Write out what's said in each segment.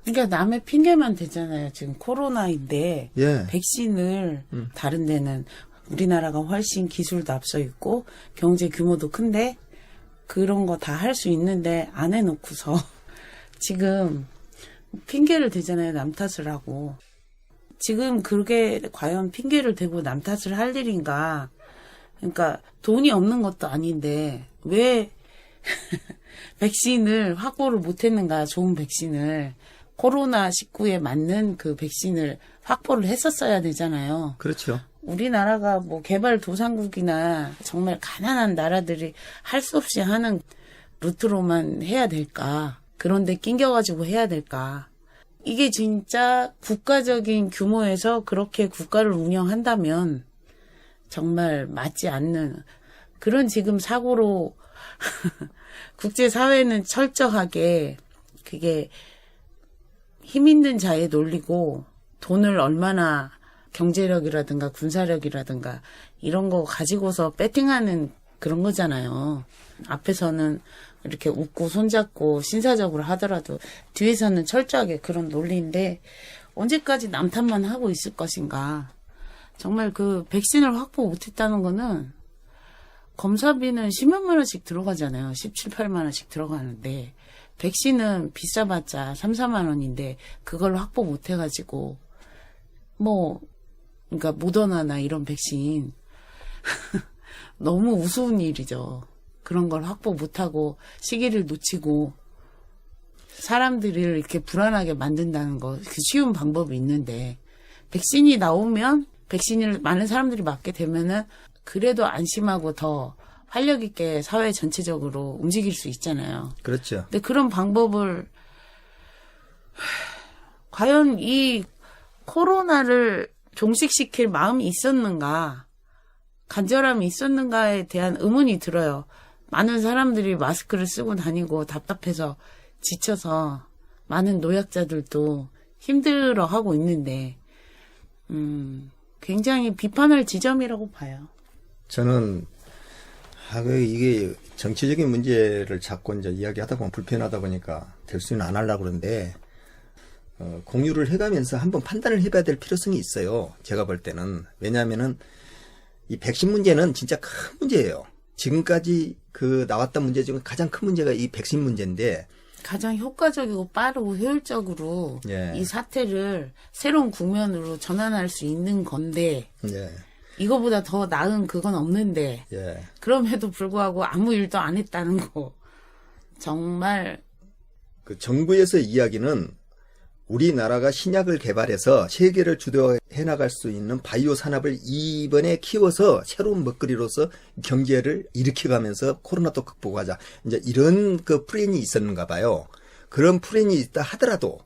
그러니까 남의 핑계만 대잖아요. 지금 코로나인데 예. 백신을 다른 데는 우리나라가 훨씬 기술도 앞서 있고 경제 규모도 큰데 그런 거 다 할 수 있는데 안 해놓고서 지금 핑계를 대잖아요. 남 탓을 하고. 지금 그게 과연 핑계를 대고 남 탓을 할 일인가. 그러니까 돈이 없는 것도 아닌데 왜 백신을 확보를 못했는가. 좋은 백신을. 코로나19에 맞는 그 백신을 확보를 했었어야 되잖아요. 그렇죠. 우리나라가 뭐 개발도상국이나 정말 가난한 나라들이 할 수 없이 하는 루트로만 해야 될까? 그런데 낑겨가지고 해야 될까? 이게 진짜 국가적인 규모에서 그렇게 국가를 운영한다면 정말 맞지 않는 그런 지금 사고로 국제사회는 철저하게 그게 힘 있는 자의 논리고 돈을 얼마나 경제력이라든가 군사력이라든가 이런 거 가지고서 배팅하는 그런 거잖아요. 앞에서는 이렇게 웃고 손잡고 신사적으로 하더라도 뒤에서는 철저하게 그런 논리인데 언제까지 남 탓만 하고 있을 것인가. 정말 그 백신을 확보 못했다는 거는 검사비는 10몇만 원씩 들어가잖아요. 17, 8만 원씩 들어가는데 백신은 비싸봤자 3, 4만 원인데 그걸 확보 못해가지고 뭐 그러니까 모더나나 이런 백신 너무 우스운 일이죠. 그런 걸 확보 못하고 시기를 놓치고 사람들을 이렇게 불안하게 만든다는 거 그 쉬운 방법이 있는데 백신이 나오면 백신을 많은 사람들이 맞게 되면은 그래도 안심하고 더 활력 있게 사회 전체적으로 움직일 수 있잖아요. 그렇죠. 근데 그런 방법을 과연 이 코로나를 종식시킬 마음이 있었는가, 간절함이 있었는가에 대한 의문이 들어요. 많은 사람들이 마스크를 쓰고 다니고 답답해서 지쳐서 많은 노약자들도 힘들어하고 있는데 굉장히 비판할 지점이라고 봐요. 저는 이게 정치적인 문제를 자꾸 이제 이야기하다 보면 불편하다 보니까 될 수는 안 하려고 그러는데 공유를 해가면서 한번 판단을 해봐야 될 필요성이 있어요. 제가 볼 때는. 왜냐하면은 이 백신 문제는 진짜 큰 문제예요. 지금까지 그 나왔던 문제 중에 가장 큰 문제가 이 백신 문제인데 가장 효과적이고 빠르고 효율적으로 예. 이 사태를 새로운 국면으로 전환할 수 있는 건데 예. 이거보다 더 나은 그건 없는데 예. 그럼에도 불구하고 아무 일도 안 했다는 거 정말 그 정부에서 이야기는 우리나라가 신약을 개발해서 세계를 주도해 나갈 수 있는 바이오 산업을 이번에 키워서 새로운 먹거리로서 경제를 일으켜가면서 코로나도 극복하자. 이제 이런 그 플랜이 있었는가 봐요. 그런 플랜이 있다 하더라도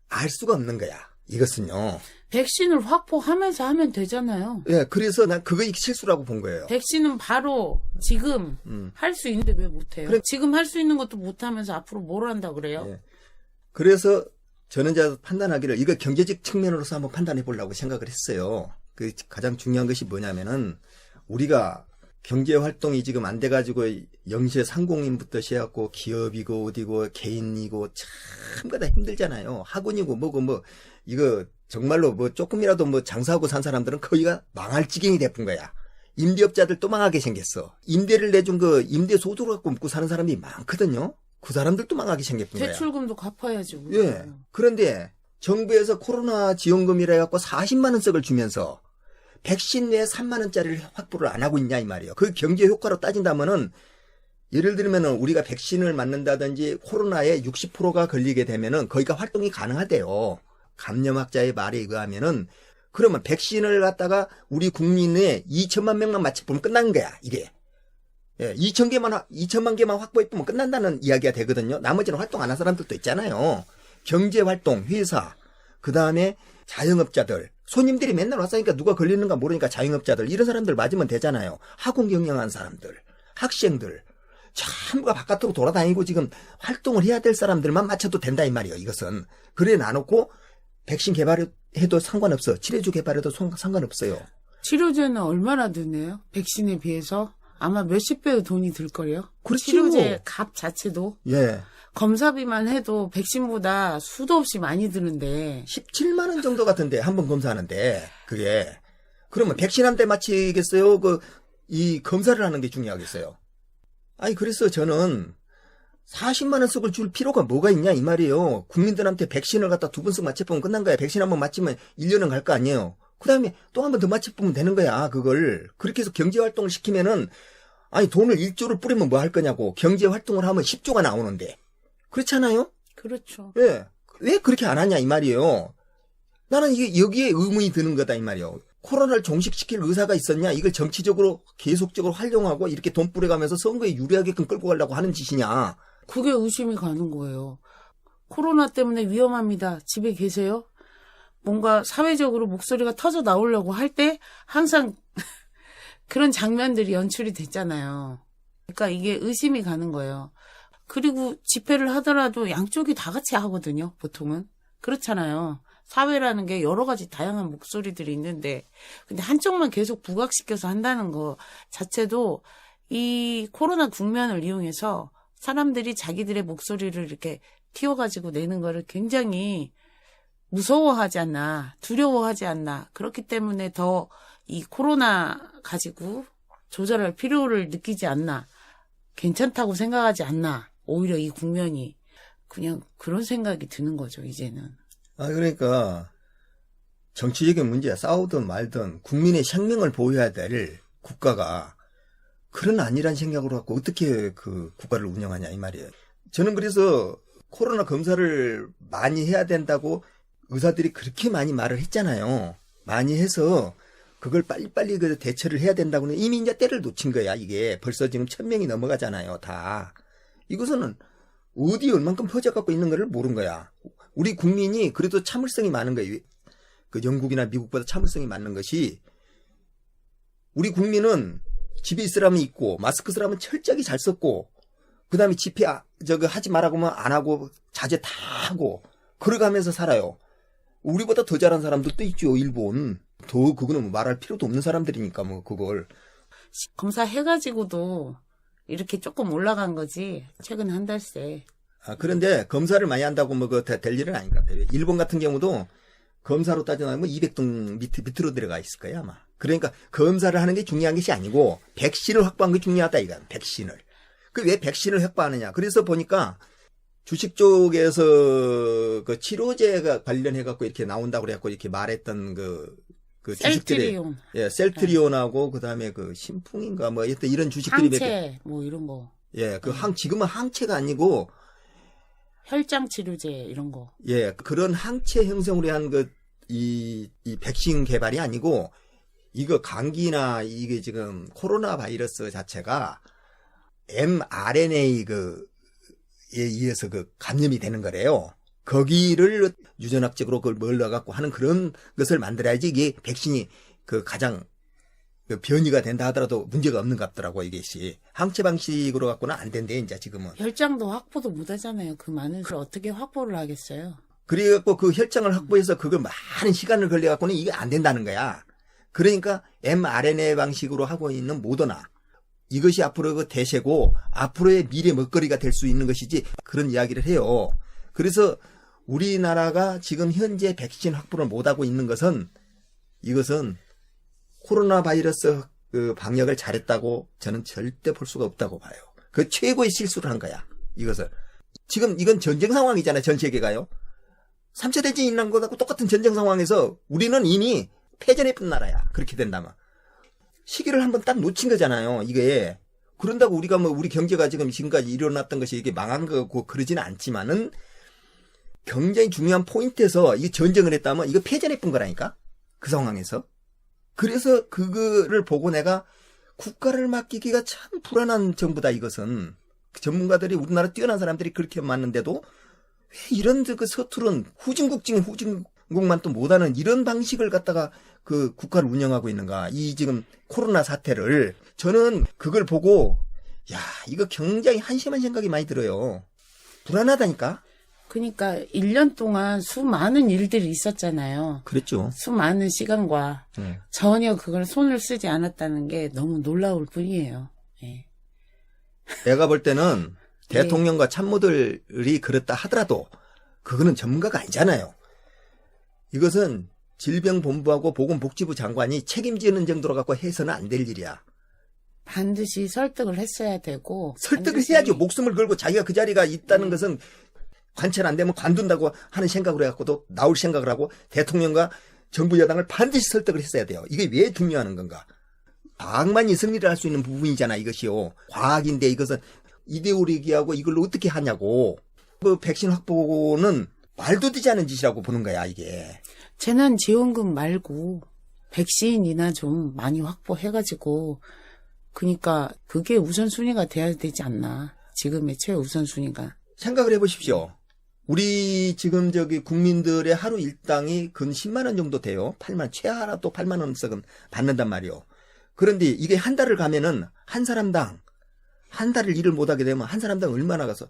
알 수가 없는 거야. 이것은요. 백신을 확보하면서 하면 되잖아요. 예, 그래서 난 그거 실수라고 본 거예요. 백신은 바로 지금 할 수 있는데 왜 못해요? 그래. 지금 할 수 있는 것도 못하면서 앞으로 뭘 한다 그래요? 예. 그래서 저는 이제 판단하기를 이거 경제적 측면으로서 한번 판단해 보려고 생각을 했어요. 그 가장 중요한 것이 뭐냐면은 우리가 경제 활동이 지금 안 돼가지고 영세 상공인부터 시작하고 기업이고 어디고 개인이고 참가 다 힘들잖아요. 학원이고 뭐고 뭐 이거 정말로 뭐 조금이라도 뭐 장사하고 산 사람들은 거기가 망할 지경이 돼쁜 거야. 임대업자들 또 망하게 생겼어. 임대를 내준 그 임대 소득을 갖고 먹고 사는 사람이 많거든요. 그 사람들도 망하게 생겼던 거야. 대출금도 갚아야지. 예. 그런데 정부에서 코로나 지원금이라 해갖고 40만 원씩을 주면서 백신 외에 3만 원짜리를 확보를 안 하고 있냐 이 말이에요. 그 경제 효과로 따진다면은 예를 들면은 우리가 백신을 맞는다든지 코로나에 60%가 걸리게 되면은 거기가 활동이 가능하대요. 감염학자의 말에 의하면은 그러면 백신을 갖다가 우리 국민의 2천만 명만 맞춰보면 끝나는 거야 이게. 예, 2천만 개만 확보해보면 끝난다는 이야기가 되거든요. 나머지는 활동 안 한 사람들도 있잖아요. 경제활동, 회사, 그 다음에 자영업자들, 손님들이 맨날 왔으니까 누가 걸리는가 모르니까 자영업자들, 이런 사람들 맞으면 되잖아요. 학원 경영한 사람들, 학생들, 전부가 바깥으로 돌아다니고 지금 활동을 해야 될 사람들만 맞춰도 된다 이 말이에요. 이것은. 그래 놔놓고 백신 개발해도 상관없어. 치료제 개발해도 상관없어요. 치료제는 얼마나 드네요? 백신에 비해서? 아마 몇십 배의 돈이 들 거래요. 그렇죠. 치료제 값 자체도. 예. 검사비만 해도 백신보다 수도 없이 많이 드는데 17만 원 정도 같은데 한 번 검사하는데 그게 그러면 백신 한 대 맞히겠어요? 이 검사를 하는 게 중요하겠어요? 아니 그래서 저는 40만 원 씩을 줄 필요가 뭐가 있냐 이 말이에요. 국민들한테 백신을 갖다 2번씩 맞춰보면 끝난 거야. 백신 한 번 맞히면 1년은 갈 거 아니에요. 그 다음에 또 한 번 더 맞춰보면 되는 거야. 그걸 그렇게 해서 경제활동을 시키면은 아니 돈을 1조를 뿌리면 뭐 할 거냐고. 경제활동을 하면 10조가 나오는데 그렇잖아요? 그렇죠. 예. 왜 그렇게 안 하냐 이 말이에요. 나는 이게 여기에 의문이 드는 거다 이 말이에요. 코로나를 종식시킬 의사가 있었냐? 이걸 정치적으로 계속적으로 활용하고 이렇게 돈 뿌려가면서 선거에 유리하게끔 끌고 가려고 하는 짓이냐? 그게 의심이 가는 거예요. 코로나 때문에 위험합니다. 집에 계세요? 뭔가 사회적으로 목소리가 터져 나오려고 할 때 항상 그런 장면들이 연출이 됐잖아요. 그러니까 이게 의심이 가는 거예요. 그리고 집회를 하더라도 양쪽이 다 같이 하거든요, 보통은. 그렇잖아요. 사회라는 게 여러 가지 다양한 목소리들이 있는데, 근데 한쪽만 계속 부각시켜서 한다는 거 자체도 이 코로나 국면을 이용해서 사람들이 자기들의 목소리를 이렇게 튀어가지고 내는 거를 굉장히 무서워하지 않나, 두려워하지 않나. 그렇기 때문에 더 이 코로나 가지고 조절할 필요를 느끼지 않나. 괜찮다고 생각하지 않나. 오히려 이 국면이. 그냥 그런 생각이 드는 거죠, 이제는. 그러니까 정치적인 문제야. 싸우든 말든 국민의 생명을 보호해야 될 국가가 그런 아니란 생각으로 갖고 어떻게 그 국가를 운영하냐 이 말이에요. 저는 그래서 코로나 검사를 많이 해야 된다고 의사들이 그렇게 많이 말을 했잖아요. 많이 해서 그걸 빨리빨리 그 대처를 해야 된다고는 이미 이제 때를 놓친 거야. 이게 벌써 지금 1000명이 넘어가잖아요. 다. 이것은 어디 얼만큼 퍼져갖고 있는 거를 모르는 거야. 우리 국민이 그래도 참을성이 많은 거예요. 그 영국이나 미국보다 참을성이 많은 것이 우리 국민은 집에 있으라면 있고 마스크 쓰라면 철저하게 잘 썼고 그다음에 집회 하지 말라고 하면 안 하고 자제 다 하고 그러가면서 살아요. 우리보다 더 잘한 사람들도 있죠. 일본. 더 그거는 뭐 말할 필요도 없는 사람들이니까 뭐 그걸. 검사해가지고도 이렇게 조금 올라간 거지. 최근 한 달 새. 그런데 검사를 많이 한다고 뭐 될 일은 아닌 것 같아요. 일본 같은 경우도 검사로 따져나가면 200동 밑으로 들어가 있을 거예요 아마. 그러니까 검사를 하는 게 중요한 것이 아니고 백신을 확보한 게 중요하다 이건. 백신을. 그 왜 백신을 확보하느냐. 그래서 보니까 주식 쪽에서 그 치료제가 관련해갖고 이렇게 나온다고 그래갖고 이렇게 말했던 그 주식들이. 셀트리온. 예, 셀트리온하고 그 다음에 그 신풍인가 뭐 이런 주식들이. 항체 뭐 이런 거. 예, 지금은 항체가 아니고 혈장 치료제 이런 거. 예, 그런 항체 형성을 위한 이 백신 개발이 아니고 이거 감기나 이게 지금 코로나 바이러스 자체가 mRNA 에 의해서 감염이 되는 거래요. 거기를 유전학적으로 그걸 넣어갖고 하는 그런 것을 만들어야지 이게 백신이 가장 변이가 된다 하더라도 문제가 없는 것 같더라고 이것이. 항체 방식으로 갖고는 안 된대 이제 지금은. 혈장도 확보도 못 하잖아요. 그 많은 걸 어떻게 확보를 하겠어요. 그래갖고 그 혈장을 확보해서 그걸 많은 시간을 걸려갖고는 이게 안 된다는 거야. 그러니까 mRNA 방식으로 하고 있는 모더나 이것이 앞으로 그 대세고 앞으로의 미래 먹거리가 될 수 있는 것이지 그런 이야기를 해요. 그래서 우리나라가 지금 현재 백신 확보를 못하고 있는 것은 이것은 코로나 바이러스 방역을 잘했다고 저는 절대 볼 수가 없다고 봐요. 그 최고의 실수를 한 거야. 이것을. 지금 이건 전쟁 상황이잖아요. 전 세계가요. 3차 대전이 일어난 것하고 똑같은 전쟁 상황에서 우리는 이미 패전해본 나라야. 그렇게 된다면. 시기를 한번 딱 놓친 거잖아요. 이게. 그런다고 우리가 우리 경제가 지금까지 일어났던 것이 이게 망한 거고 그러지는 않지만은 굉장히 중요한 포인트에서 이게 전쟁을 했다면 이거 패전해본 거라니까. 그 상황에서. 그래서 그거를 보고 내가 국가를 맡기기가 참 불안한 정부다 이것은. 전문가들이 우리나라 뛰어난 사람들이 그렇게 많은데도 왜 이런 서투른 후진국 중에 후진국만 또 못하는 이런 방식을 갖다가 그 국가를 운영하고 있는가. 이 지금 코로나 사태를. 저는 그걸 보고 야 이거 굉장히 한심한 생각이 많이 들어요. 불안하다니까. 그러니까 1년 동안 수많은 일들이 있었잖아요. 그랬죠. 수많은 시간과 전혀 그걸 손을 쓰지 않았다는 게 너무 놀라울 뿐이에요. 예. 내가 볼 때는 대통령과 참모들이 그렇다 하더라도 그거는 전문가가 아니잖아요. 이것은 질병본부하고 보건복지부 장관이 책임지는 정도로 갖고 해서는 안 될 일이야. 반드시 설득을 했어야 되고. 설득을 반드시 해야죠. 목숨을 걸고 자기가 그 자리가 있다는 것은 관찰 안 되면 관둔다고 하는 생각으로 해갖고도 나올 생각을 하고 대통령과 정부 여당을 반드시 설득을 했어야 돼요. 이게 왜 중요한 건가? 과학만이 승리를 할 수 있는 부분이잖아, 이것이요. 과학인데 이것은 이데올로기하고 이걸로 어떻게 하냐고. 그 백신 확보는 말도 되지 않은 짓이라고 보는 거야, 이게. 재난지원금 말고 백신이나 좀 많이 확보해가지고, 그러니까 그게 우선순위가 돼야 되지 않나. 지금의 최우선순위가. 생각을 해보십시오. 우리 지금 국민들의 하루 일당이 근 10만 원 정도 돼요. 8만, 최하라도 8만 원씩은 받는단 말이요. 그런데 이게 한 달을 가면은 한 사람당, 한 달을 일을 못하게 되면 한 사람당 얼마나 가서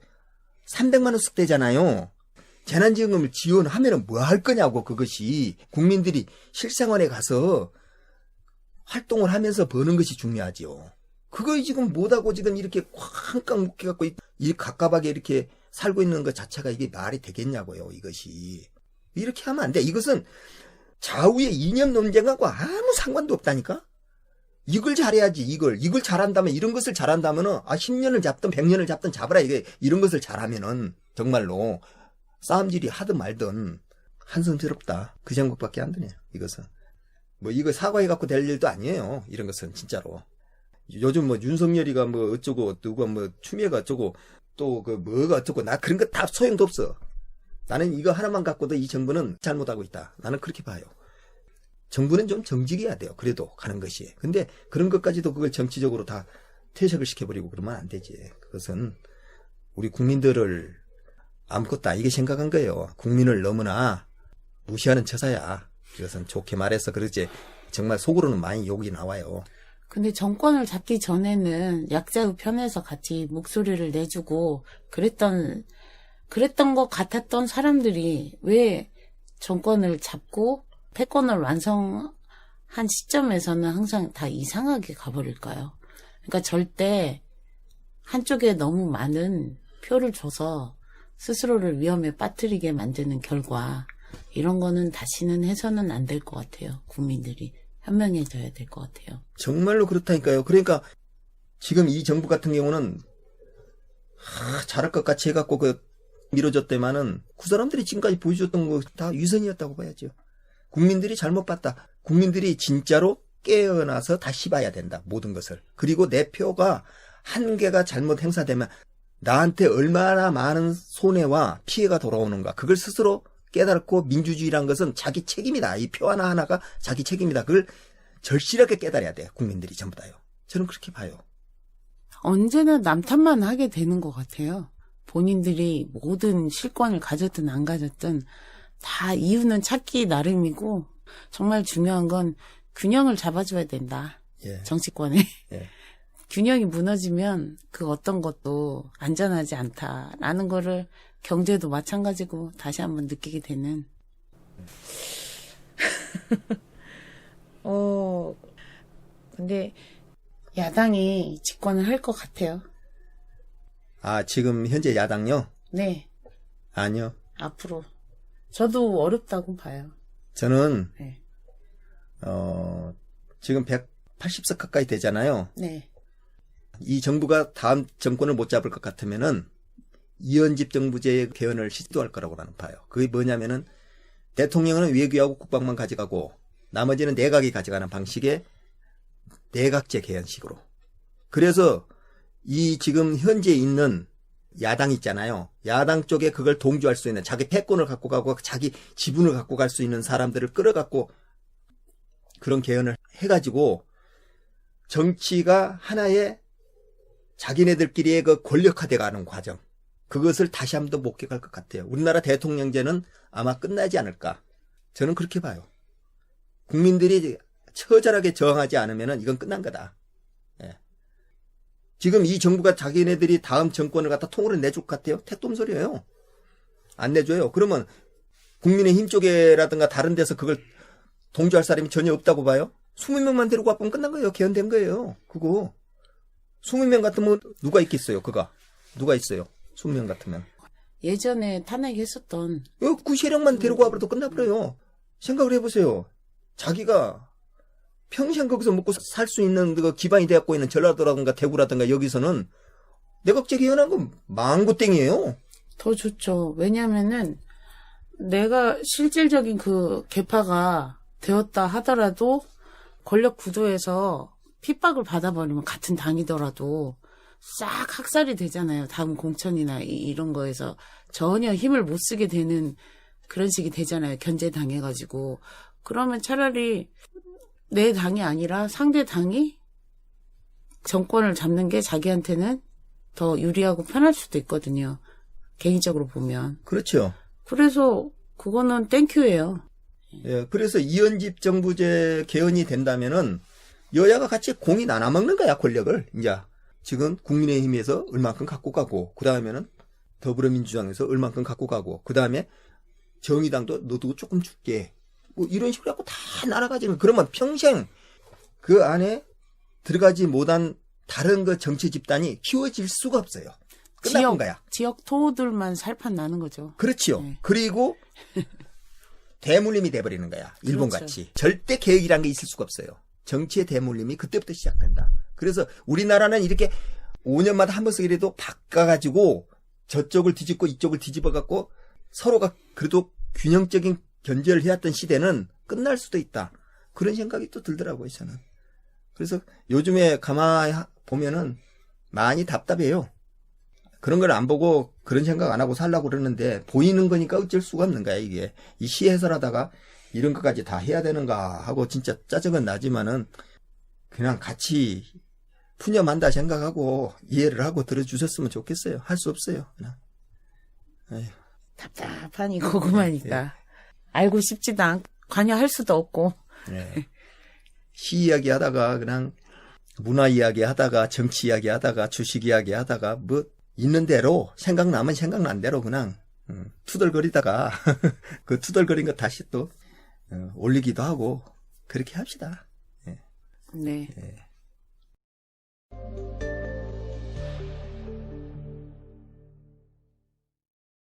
300만 원씩 되잖아요. 재난지원금을 지원하면은 뭐 할 거냐고, 그것이. 국민들이 실생활에 가서 활동을 하면서 버는 것이 중요하지요. 그거 지금 못하고 지금 이렇게 쾅쾅 묶여갖고 이 갑갑하게 이렇게 살고 있는 것 자체가 이게 말이 되겠냐고요, 이것이. 이렇게 하면 안 돼. 이것은 좌우의 이념 논쟁하고 아무 상관도 없다니까? 이걸 잘해야지, 이걸 잘한다면, 이런 것을 잘한다면은, 10년을 잡든 100년을 잡든 잡아라, 이런 것을 잘하면은, 정말로, 싸움질이 하든 말든, 한숨스럽다. 그 생각밖에 안 드네요, 이것은. 뭐, 이거 사과해갖고 될 일도 아니에요, 이런 것은, 진짜로. 요즘 뭐, 윤석열이가 뭐, 어쩌고, 누가 뭐, 추미애가 어쩌고, 또 뭐가 어쩌고, 나 그런 거 다 소용도 없어. 나는 이거 하나만 갖고도 이 정부는 잘못하고 있다. 나는 그렇게 봐요. 정부는 좀 정직해야 돼요. 그래도 가는 것이. 근데 그런 것까지도 그걸 정치적으로 다 퇴색을 시켜버리고 그러면 안 되지. 그것은 우리 국민들을 아무것도 아니게 생각한 거예요. 국민을 너무나 무시하는 처사야. 이것은 좋게 말해서 그러지. 정말 속으로는 많이 욕이 나와요. 근데 정권을 잡기 전에는 약자의 편에서 같이 목소리를 내주고 그랬던 것 같았던 사람들이 왜 정권을 잡고 패권을 완성한 시점에서는 항상 다 이상하게 가버릴까요? 그러니까 절대 한쪽에 너무 많은 표를 줘서 스스로를 위험에 빠뜨리게 만드는 결과, 이런 거는 다시는 해서는 안 될 것 같아요. 국민들이 현명해져야 될 것 같아요. 정말로 그렇다니까요. 그러니까 지금 이 정부 같은 경우는 잘할 것 같이 해갖고 밀어줬대만은 그 사람들이 지금까지 보여줬던 거 다 위선이었다고 봐야죠. 국민들이 잘못 봤다. 국민들이 진짜로 깨어나서 다시 봐야 된다. 모든 것을. 그리고 내 표가 한 개가 잘못 행사되면 나한테 얼마나 많은 손해와 피해가 돌아오는가. 그걸 스스로 깨닫고 민주주의란 것은 자기 책임이다. 이 표 하나하나가 자기 책임이다. 그걸 절실하게 깨달아야 돼. 국민들이 전부 다요. 저는 그렇게 봐요. 언제나 남 탓만 하게 되는 것 같아요. 본인들이 모든 실권을 가졌든 안 가졌든 다 이유는 찾기 나름이고, 정말 중요한 건 균형을 잡아줘야 된다. 예. 정치권에. 예. 균형이 무너지면 그 어떤 것도 안전하지 않다라는 거를 경제도 마찬가지고 다시 한번 느끼게 되는. 근데 야당이 집권을 할 것 같아요. 지금 현재 야당요? 네. 아니요. 앞으로. 저도 어렵다고 봐요. 저는 네. 지금 180석 가까이 되잖아요. 네. 이 정부가 다음 정권을 못 잡을 것 같으면은 이원집 정부제의 개헌을 시도할 거라고 나는 봐요. 그게 뭐냐면은 대통령은 외교하고 국방만 가져가고 나머지는 내각이 가져가는 방식의 내각제 개헌식으로. 그래서 이 지금 현재 있는 야당 있잖아요. 야당 쪽에 그걸 동조할 수 있는, 자기 패권을 갖고 가고 자기 지분을 갖고 갈 수 있는 사람들을 끌어갖고 그런 개헌을 해가지고 정치가 하나의 자기네들끼리의 그 권력화돼가는 과정, 그것을 다시 한 번 더 목격할 것 같아요. 우리나라 대통령제는 아마 끝나지 않을까. 저는 그렇게 봐요. 국민들이 처절하게 저항하지 않으면 이건 끝난 거다. 예. 지금 이 정부가 자기네들이 다음 정권을 갖다 통으로 내줄 것 같아요? 택돔소리예요. 안 내줘요. 그러면 국민의힘 쪽에라든가 다른 데서 그걸 동조할 사람이 전혀 없다고 봐요? 20명만 데리고 와보면 끝난 거예요. 개헌된 거예요. 그거. 20명 같으면 누가 있겠어요, 그거. 누가 있어요? 20명 같으면. 예전에 탄핵했었던 그 세력만 데리고 와버려도 끝나버려요. 생각을 해보세요. 자기가 평생 거기서 먹고 살 수 있는 그 기반이 되었고 있는 전라도라든가 대구라든가 여기서는 내각제 개헌한 건 망고땡이에요. 더 좋죠. 왜냐면은 내가 실질적인 그 개파가 되었다 하더라도 권력 구도에서 핍박을 받아버리면 같은 당이더라도 싹 학살이 되잖아요. 다음 공천이나 이런 거에서 전혀 힘을 못 쓰게 되는 그런 식이 되잖아요. 견제당해가지고. 그러면 차라리 내 당이 아니라 상대 당이 정권을 잡는 게 자기한테는 더 유리하고 편할 수도 있거든요. 개인적으로 보면. 그렇죠. 그래서 그거는 땡큐예요. 예, 그래서 이연집 정부제 개헌이 된다면은 여야가 같이 공이 나눠 먹는 거야, 권력을. 이제 지금 국민의힘에서 얼만큼 갖고 가고, 그 다음에는 더불어민주당에서 얼만큼 갖고 가고, 그 다음에 정의당도 너도 조금 줄게. 뭐 이런 식으로 갖고 다 날아가지는, 그러면 평생 그 안에 들어가지 못한 다른 그 정치 집단이 키워질 수가 없어요. 끝나는 거야. 지역 토호들만 살판 나는 거죠. 그렇지요. 네. 그리고 대물림이 돼버리는 거야. 일본같이. 그렇죠. 절대 계획이란 게 있을 수가 없어요. 정치의 대물림이 그때부터 시작된다. 그래서 우리나라는 이렇게 5년마다 한 번씩이라도 바꿔가지고 저쪽을 뒤집고 이쪽을 뒤집어갖고 서로가 그래도 균형적인 견제를 해왔던 시대는 끝날 수도 있다. 그런 생각이 또 들더라고요, 저는. 그래서 요즘에 가만히 보면은 많이 답답해요. 그런 걸 안 보고 그런 생각 안 하고 살려고 그러는데 보이는 거니까 어쩔 수가 없는 거야, 이게. 이 시 해설하다가 이런 것까지 다 해야 되는가 하고 진짜 짜증은 나지만은 그냥 같이 푸념한다 생각하고 이해를 하고 들어주셨으면 좋겠어요. 할 수 없어요, 그냥. 에휴. 답답하니 고구마니까. 알고 싶지도 않고 관여할 수도 없고. 네. 시 이야기 하다가 그냥 문화 이야기 하다가 정치 이야기 하다가 주식 이야기 하다가 뭐 있는 대로 생각나면 생각난 대로 그냥 투덜거리다가 그 투덜거린 거 다시 또 올리기도 하고 그렇게 합시다. 네. 예.